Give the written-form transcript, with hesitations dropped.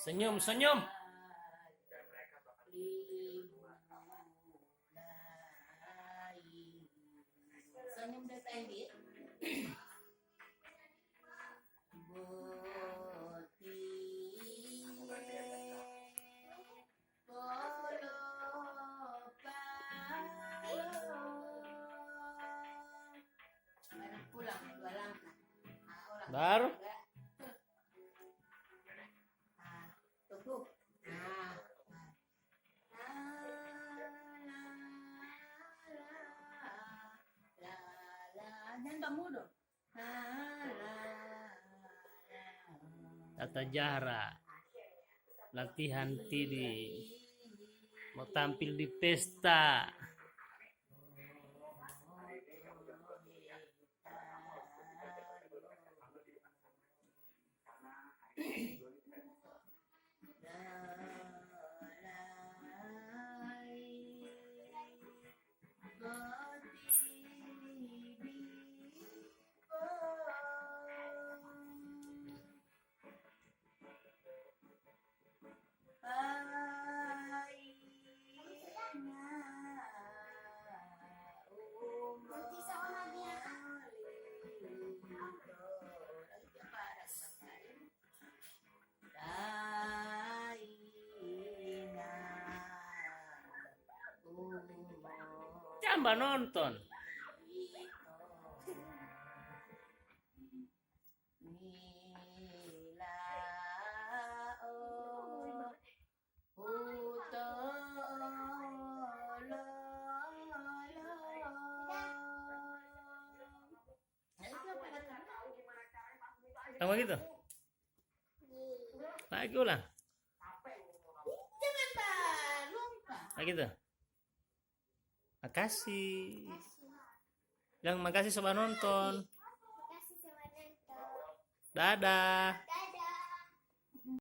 Senyum, senyum. Senyum dari tadi. Pulang dua langkah. Baru. Tunggu. Jangan bangun dong. Tata Jahra. Latihan tidi. Mau tampil di pesta. Coba nonton. Sama gitu. Lagi ulang. Jangan lupa. Lagi gitu. Makasih. Bilang makasih sobat nonton. Makasih sama nonton. Dadah. Dadah.